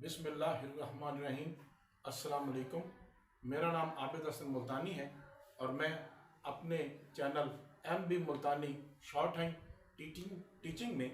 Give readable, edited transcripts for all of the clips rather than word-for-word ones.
बिस्मिल्लाहिर्रहमानिर्रहीम। अस्सलाम वालेकुम। मेरा नाम आबिद हसन मुल्तानी है और मैं अपने चैनल MB मुल्तानी शॉर्ट हैंड टीचिंग में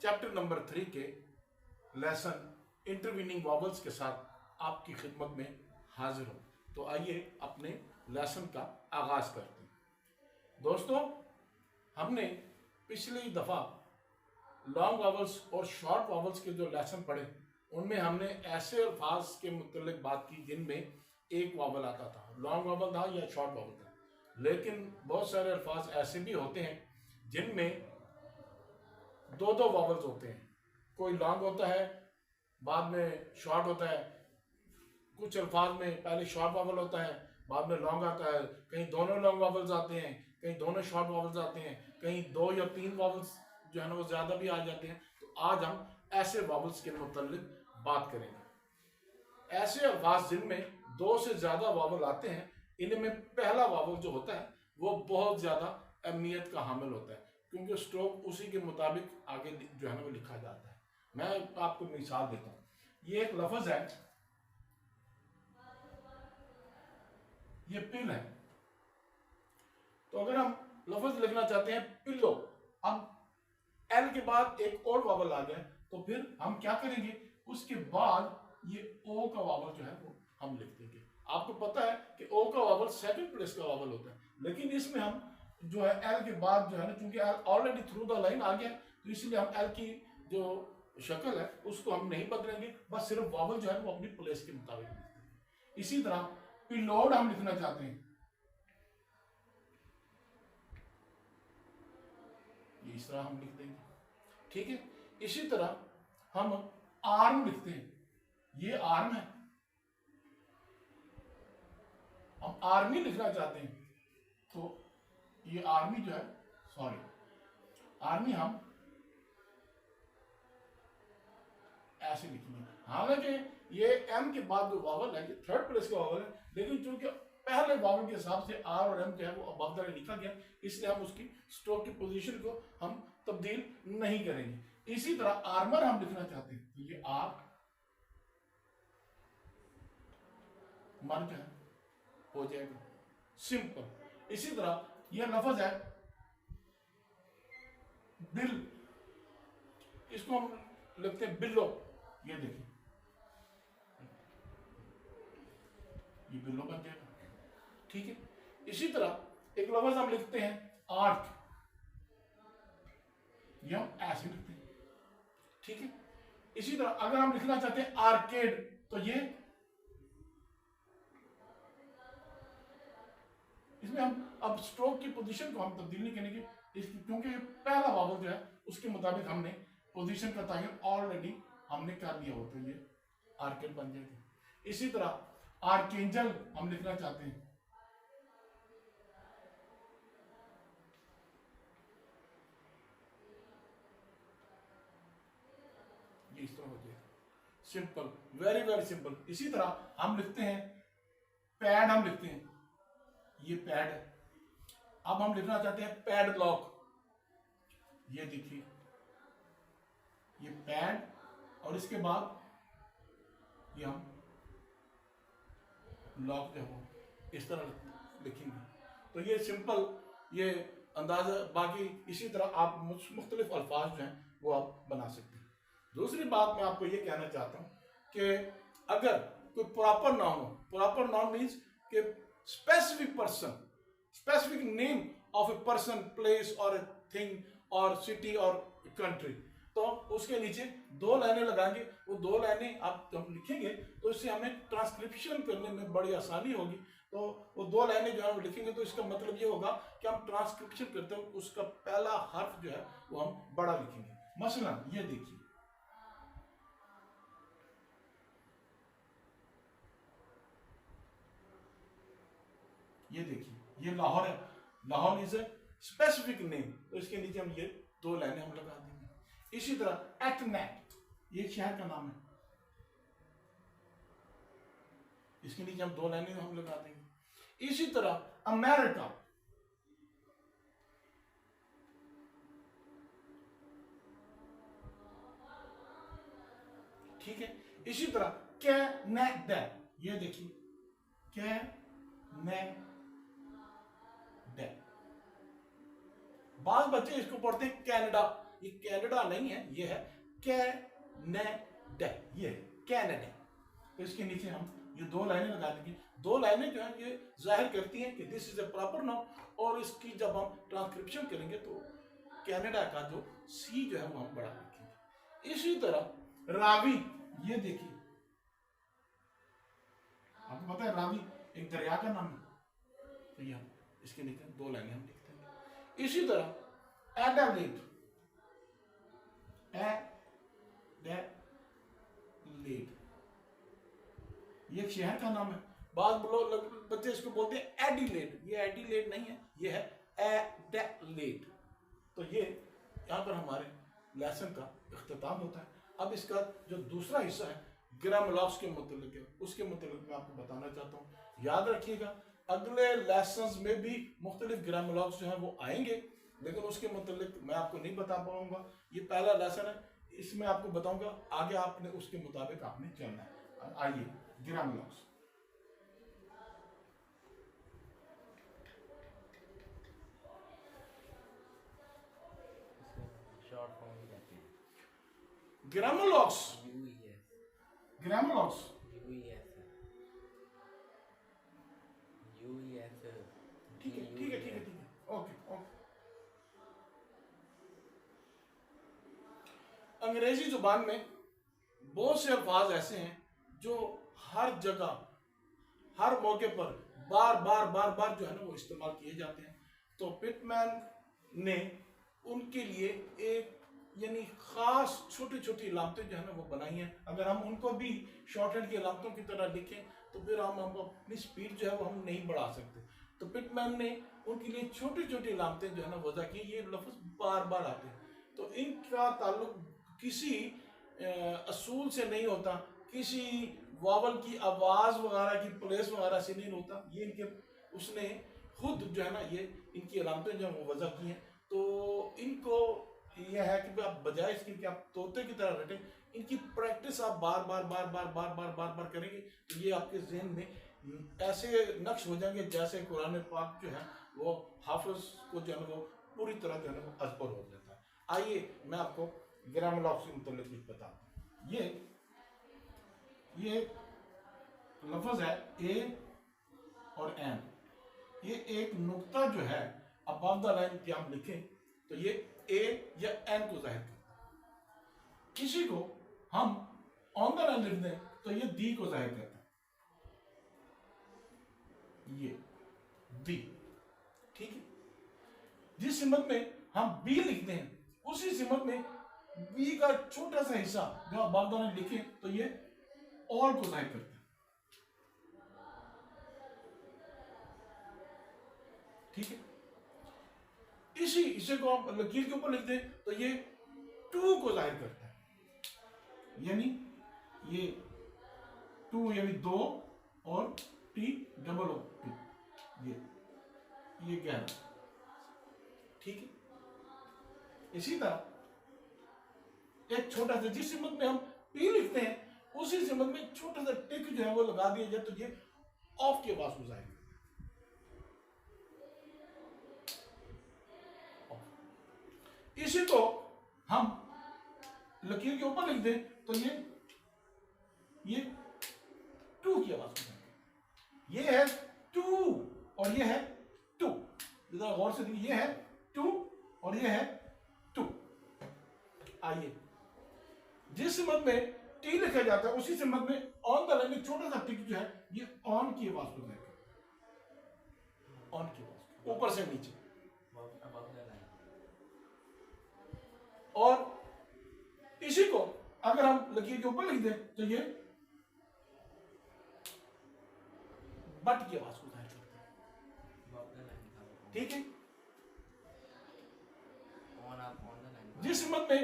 चैप्टर नंबर 3 के लेसन इंटरवीनिंग वॉवल्स के साथ आपकी खिदमत में हाजिर हूँ। तो आइए अपने लेसन का आगाज़ करते हैं। दोस्तों, हमने पिछली दफ़ा लॉन्ग वॉवल्स और शॉर्ट वॉवल्स के जो लेसन पढ़े उनमें हमने ऐसे अल्फाज के मुतल्लिक बात की जिनमें एक वॉवल आता था, लॉन्ग वॉवल था या शॉर्ट वॉवल था। लेकिन बहुत सारे अल्फाज ऐसे भी होते हैं जिनमें दो दो वॉवल्स होते हैं, कोई लॉन्ग होता है बाद में शॉर्ट होता है, कुछ अल्फाज में पहले शॉर्ट वॉवल होता है बाद में लॉन्ग आता है, कहीं दोनों लॉन्ग वॉवल्स आते हैं, कहीं दोनों शॉर्ट वॉवल्स आते हैं, कहीं 2 या 3 वॉवल्स जो है ना वो ज़्यादा भी आ जाते हैं। तो आज हम ऐसे वॉवल्स के मुतल्लिक बात करेंगे। ऐसे अल्फाज जिनमें 2 से ज़्यादा वॉवल आते हैं, इनमें पहला वॉवल जो होता है वो बहुत ज़्यादा अहमियत का हामिल होता है, क्योंकि स्ट्रोक उसी के मुताबिक आगे जो है ना वो लिखा जाता है। मैं आपको मिसाल देता हूँ। ये एक लफ्ज़ है, ये पिल है। तो अगर हम लफ्ज़ लिखना चाहते हैं पिल्लो, अब एल के बाद एक और वॉवल आ गया, तो फिर हम क्या करेंगे, उसके बाद ये ओ का वॉवल जो है वो हम लिख देंगे। आपको पता है कि ओ का वॉवल सेकंड प्लेस का वॉवल होता है, लेकिन इसमें हम जो है एल के बाद जो है ना, चूंकि L already through the line आ गया, तो इसलिए हम एल की जो शक्ल है उसको हम नहीं बदलेंगे, बस सिर्फ वॉवल जो है वो अपनी प्लेस के मुताबिक लिख देंगे। इसी तरह पिलोड हम लिखना चाहते हैं, ये इस तरह हम लिख देंगे, ठीक है। इसी तरह हम आर्म लिखते हैं, ये आर्म है, हम आर्मी लिखना चाहते हैं तो ये आर्मी जो है, सॉरी आर्मी हम ऐसे लिखेंगे। हालांकि ये एम के बाद जो वॉवल है ये थर्ड प्लेस का वॉवल है, लेकिन चूंकि पहले वॉवल के हिसाब से आर और एम जो है वो अबव द लाइन लिखा गया, इसलिए हम उसकी स्ट्रोक की पोजीशन को हम तब्दील नहीं करेंगे। इसी तरह आर्मर हम लिखना चाहते हैं तो ये आर मर जो है हो जाएगा, सिंपल। इसी तरह यह लफ्ज है बिल, इसको हम लिखते हैं बिल्लो, ये देखिए ये बिल्लो बन जाएगा, ठीक है। इसी तरह एक लफ्ज हम लिखते हैं आर्क, ये हम ऐसे लिखते हैं, ठीक है। इसी तरह अगर हम लिखना चाहते हैं आर्केड तो ये इसमें हम अब स्ट्रोक की पोजीशन को हम तब्दील नहीं करेंगे, क्योंकि पहला वॉवल जो है उसके मुताबिक हमने पोजीशन का तयन ऑलरेडी हमने कर लिया हो, तो ये आर्केड बन जाएगा। इसी तरह आर्केंजल हम लिखना चाहते हैं, ये इस तरह हो जाएगा, सिंपल, वेरी वेरी सिंपल। इसी तरह हम लिखते हैं पैड, हम लिखते हैं ये पैड है। अब हम लिखना चाहते हैं पैड लॉक, ये देखिए ये पैड, और इसके बाद ये हम लॉक जो है इस तरह लिखेंगे। तो ये सिंपल ये अंदाजा, बाकी इसी तरह आप मुख्तलिफ अल्फाज जो हैं वो आप बना सकते हैं। दूसरी बात मैं आपको ये कहना चाहता हूँ कि अगर कोई प्रॉपर नाउन हो, प्रॉपर नाउन मीन्स कि specific person, specific name of a person, place और ए थिंग और सिटी और कंट्री, तो उसके नीचे 2 लाइनें लगाएंगे। वो 2 लाइनें आप जब लिखेंगे तो इससे हमें ट्रांसक्रिप्शन करने में बड़ी आसानी होगी। तो वो 2 लाइनें जो हम लिखेंगे तो इसका मतलब ये होगा कि हम ट्रांसक्रिप्शन करते हैं उसका पहला हर्फ जो है वो हम बड़ा लिखेंगे। मसलन ये देखिए, ये देखिए ये लाहौर है, Lahore is a specific name, तो इसके नीचे हम ये 2 लाइनें हम लगा देंगे। इसी तरह एटनेट, ये शहर का नाम है, इसके नीचे हम 2 लाइनें हम लगा देंगे। इसी तरह अमेरिका, ठीक है। इसी तरह कैनेडा, ये देखिए कैनेडा। बाज बच्चे इसको पढ़ते हैं कैनेडा, ये कैनेडा नहीं है, ये है कैनेडा, ये है कैनेडा। तो इसके नीचे हम ये दो लाइनें लगा देंगे। दो लाइनें जो है ये जाहिर करती हैं कि this is a proper noun, और इसकी जब हम ट्रांसक्रिप्शन करेंगे तो कनाडा का जो सी जो है वो हम बड़ा लिखेंगे। इसी तरह रावी, ये देखिए आपको पता है रावी एक दरिया का नाम है, तो ये हम इसके नीचे दो लाइनें हम लिखते हैं। इसी तरह एडालेड, एडालेड ये एक शहर का नाम है। बाद बच्चे इसको बोलते हैं एडिलेड, ये एडिलेड नहीं है, ये है एडालेड। तो ये यहाँ पर हमारे लेसन का इख्तिताम होता है। अब इसका जो दूसरा हिस्सा है ग्रामलॉग्स के मुतालिक है, उसके मुतालिक मैं आपको बताना चाहता हूँ। याद रखिएगा अगले लेसन्स में भी मुख्तलिफ ग्रामलॉग्स जो हैं वो आएंगे, लेकिन उसके मुतालिक मैं आपको नहीं बता पाऊंगा। ये पहला लेसन है, इसमें आपको बताऊंगा, आगे आपने उसके मुताबिक आपने चलना है। आइए ग्रामलॉग्स। ग्रामलॉग्स, ग्रामलॉग्स ठीक है, ओके ओके। अंग्रेजी जुबान में बहुत से अल्फाज ऐसे हैं जो हर जगह हर मौके पर बार बार बार बार जो है ना वो इस्तेमाल किए जाते हैं। तो पिटमैन ने उनके लिए एक यानी खास छोटी छोटी इलामतें जो है ना वो बनाई हैं। अगर हम उनको भी शॉर्ट हैंड की इलामतों की तरह लिखें तो फिर हम अपनी स्पीड जो है वो हम नहीं बढ़ा सकते। तो पिटमैन ने उनके लिए छोटी छोटी इलामतें जो है ना वजह की, ये लफ्ज बार बार आते हैं। तो इनका ताल्लुक किसी असूल से नहीं होता, किसी वावल की आवाज वगैरह की प्लेस वगैरह से नहीं होता। ये इनके उसने खुद जो है ना ये इनकी अलामतें जो है वो वजह की हैं। तो इनको यह है कि आप बजाय इसके कि आप तोते की तरह रटें, इनकी प्रैक्टिस आप बार बार बार बार बार बार बार बार करेंगे तो ये आपके जहन में ऐसे नक्श हो जाएंगे जैसे कुरान पाक जो है वो हाफिज को जो है वो पूरी तरह जो है वो अजबर हो जाता है। आइए मैं आपको ग्रामलॉग्स के मुतालिक कुछ बताता हूँ। ये लफ्ज है ए और एन, ये एक नुक्ता जो है अबाव द लाइन की हम लिखें तो ये ए या एन को जाहिर करता है। किसी को हम ऑन द लाइन लिख दें तो ये दी को जाहिर करता है, ये दी, ठीक है। जिस सिमत में हम बी लिखते हैं उसी सिमत में बी का छोटा सा हिस्सा जो अबाव द लाइन लिखे तो ये ऑल को जाहिर करता है, ठीक है। इसी हिस्से को हम लकीर के ऊपर लिख दें तो ये टू को जाहिर करता है, यानी ये टू यानी दो और टी डबल ओ टू, ये 11, ठीक है। इसी तरह एक छोटा सा जिस सिमत में हम पी लिखते हैं उसी सिमत में छोटा सा टिक जो है वो लगा दिया जाए तो ये ऑफ की आवाज को जाहिर करता है। इसी को हम लकीर के ऊपर लिख दें तो ये टू की आवाज हो जाएगी। ये है टू और ये है टू, जरा गौर से देखिए, ये है टू और ये है टू। आइए जिस सिमत में टी लिखा जाता है उसी सिमत में ऑन द लाइन में छोटा सा टिक जो है ये ऑन की आवाज हो जाएगा, ऑन की आवाज ऊपर से नीचे। और इसी को अगर हम लकीर के ऊपर लिख दें तो ये बट की आवाज को जाहिर करता है, ठीक है। जिस सिमत में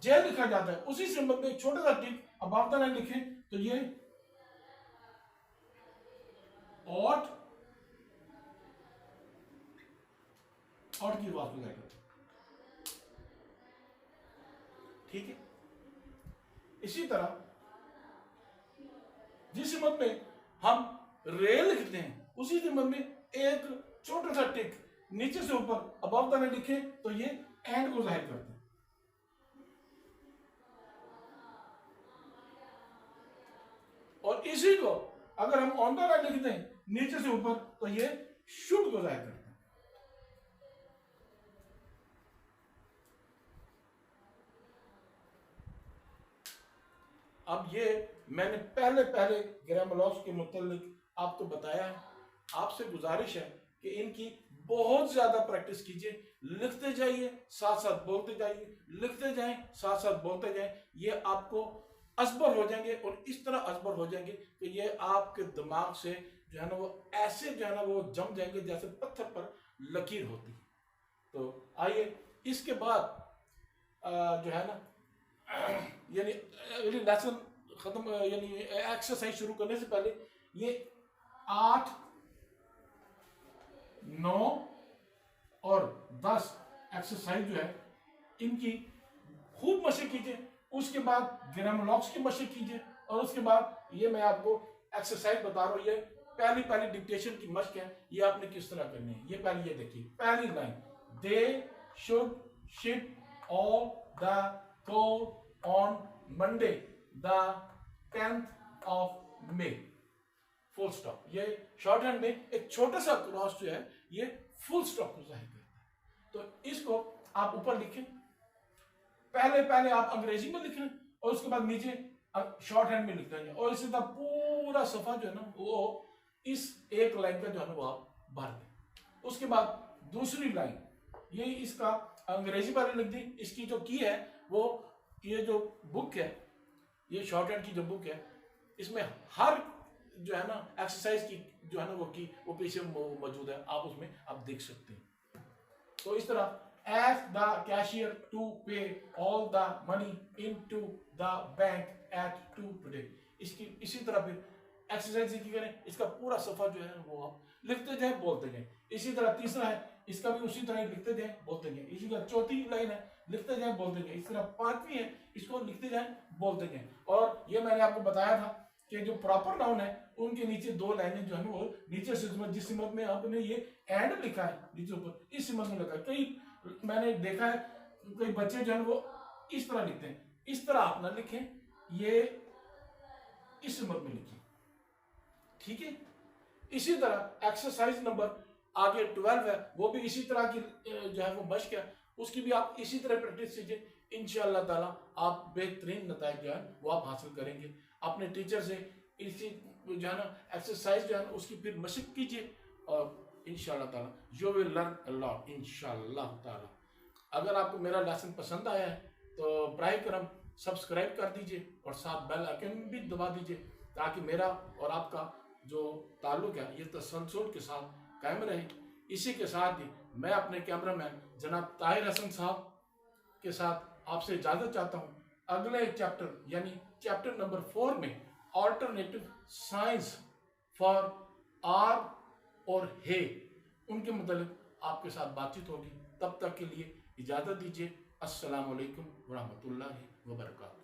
जे लिखा जाता है उसी सिमत में छोटा सा टिक अबाव द लाइन लिखें तो ये ऑट की आवाज को जाहिर करता है, ठीक है। इसी तरह जिस हिम्मत में हम रे लिखते हैं उसी हिम्मत में एक छोटा सा टिक नीचे से ऊपर अबव द लाइन लिखे तो ये एंड को जाहिर करते हैं। और इसी को अगर हम ऑन द लाइन लिख दें नीचे से ऊपर तो ये शुड को जाहिर करते हैं। अब ये मैंने पहले ग्रामर लॉस के मुतालिक आपको बताया है। आपसे गुजारिश है कि इनकी बहुत ज्यादा प्रैक्टिस कीजिए, लिखते जाइए साथ साथ बोलते जाइए, लिखते जाएं साथ साथ बोलते जाएं। ये आपको असबर हो जाएंगे और इस तरह असबर हो जाएंगे कि ये आपके दिमाग से जो है ना वो ऐसे जो है ना वो जम जाएंगे जैसे पत्थर पर लकीर होती है। तो आइए इसके बाद जो है ना यानी लेसन खत्म यानी एक्सरसाइज शुरू करने से पहले ये 8, 9 और 10 एक्सरसाइज जो है इनकी खूब मशक कीजिए। उसके बाद ग्रामर लॉक्स की मशक कीजिए और उसके बाद ये मैं आपको एक्सरसाइज बता रहा हूँ, ये पहली डिक्टेशन की मशक है। ये आपने किस तरह करनी है, ये पहले ये देखिए। पहली line, they should ship all the code on Monday the 10th of May, full stop. ये शॉर्ट हैंड में एक छोटा सा क्रॉस जो है ये फुल स्टॉप को जाहिर करता है। तो इसको आप ऊपर लिखें, पहले आप अंग्रेजी में लिख रहे हैं और उसके बाद नीचे शॉर्ट हैंड में लिखते हैं और इसी तरह पूरा सफा जो है ना वो इस एक लाइन का जो है ना वो आप भर दें। उसके बाद दूसरी लाइन ये इसका अंग्रेजी वाले लिख दी। इसकी जो की है वो ये जो बुक है, ये शॉर्ट हैंड की जो बुक है, इसमें हर जो है ना एक्सरसाइज की जो है ना वो की वो पीछे मौजूद है, आप उसमें आप देख सकते हैं। तो इस तरह ask the cashier to pay all the money into the bank at 2 today। इसकी इसी तरह फिर एक्सरसाइज की करें, इसका पूरा सफा जो है वो आप लिखते जाए बोलते जाए। इसी तरह तीसरा है, इसका भी उसी तरह लिखते जाए बोलते जाए। इसी तरह चौथी लाइन है, लिखते जाए बोलते जाए। इस तरह पांचवी है, इसको लिखते जाए बोलते जाए। और ये मैंने आपको बताया था कि जो प्रॉपर नाउन है उनके नीचे 2 लाइनें जो है वो नीचे से जिस सिमत में आपने ये एंड लिखा है नीचे ऊपर इस सिमत में लिखा है। कई मैंने देखा है कई बच्चे जो है वो इस तरह लिखते हैं, इस तरह आप ना लिखें, ये इस सिमत में लिखिए, ठीक है। इसी तरह एक्सरसाइज नंबर आगे 12 है, वो भी इसी तरह की जो है वो मशक है, उसकी भी आप इसी तरह प्रैक्टिस कीजिए। इंशाअल्लाह ताला आप बेहतरीन नतीजे जो है वो आप हासिल करेंगे। अपने टीचर से इसी जो है ना एक्सरसाइज जो है ना उसकी फिर मशक कीजिए और इंशाअल्लाह ताला you will learn a lot इंशाअल्लाह ताला। अगर आपको मेरा लेसन पसंद आया है तो बराए करम सब्सक्राइब कर दीजिए और साथ बेल आइकन भी दबा दीजिए ताकि मेरा और आपका जो ताल्लुक है ये तसलसल के साथ कायम रहे। इसी के साथ ही मैं अपने कैमरामैन जनाब ताहिर हसन साहब के साथ आपसे इजाज़त चाहता हूँ। अगले चैप्टर यानी चैप्टर नंबर 4 में ऑल्टरनेटिव साइंस फॉर आर और हे उनके मतलब आपके साथ बातचीत होगी। तब तक के लिए इजाज़त दीजिए। अस्सलामु अलैकुम व रहमतुल्लाहि व बरकातहू।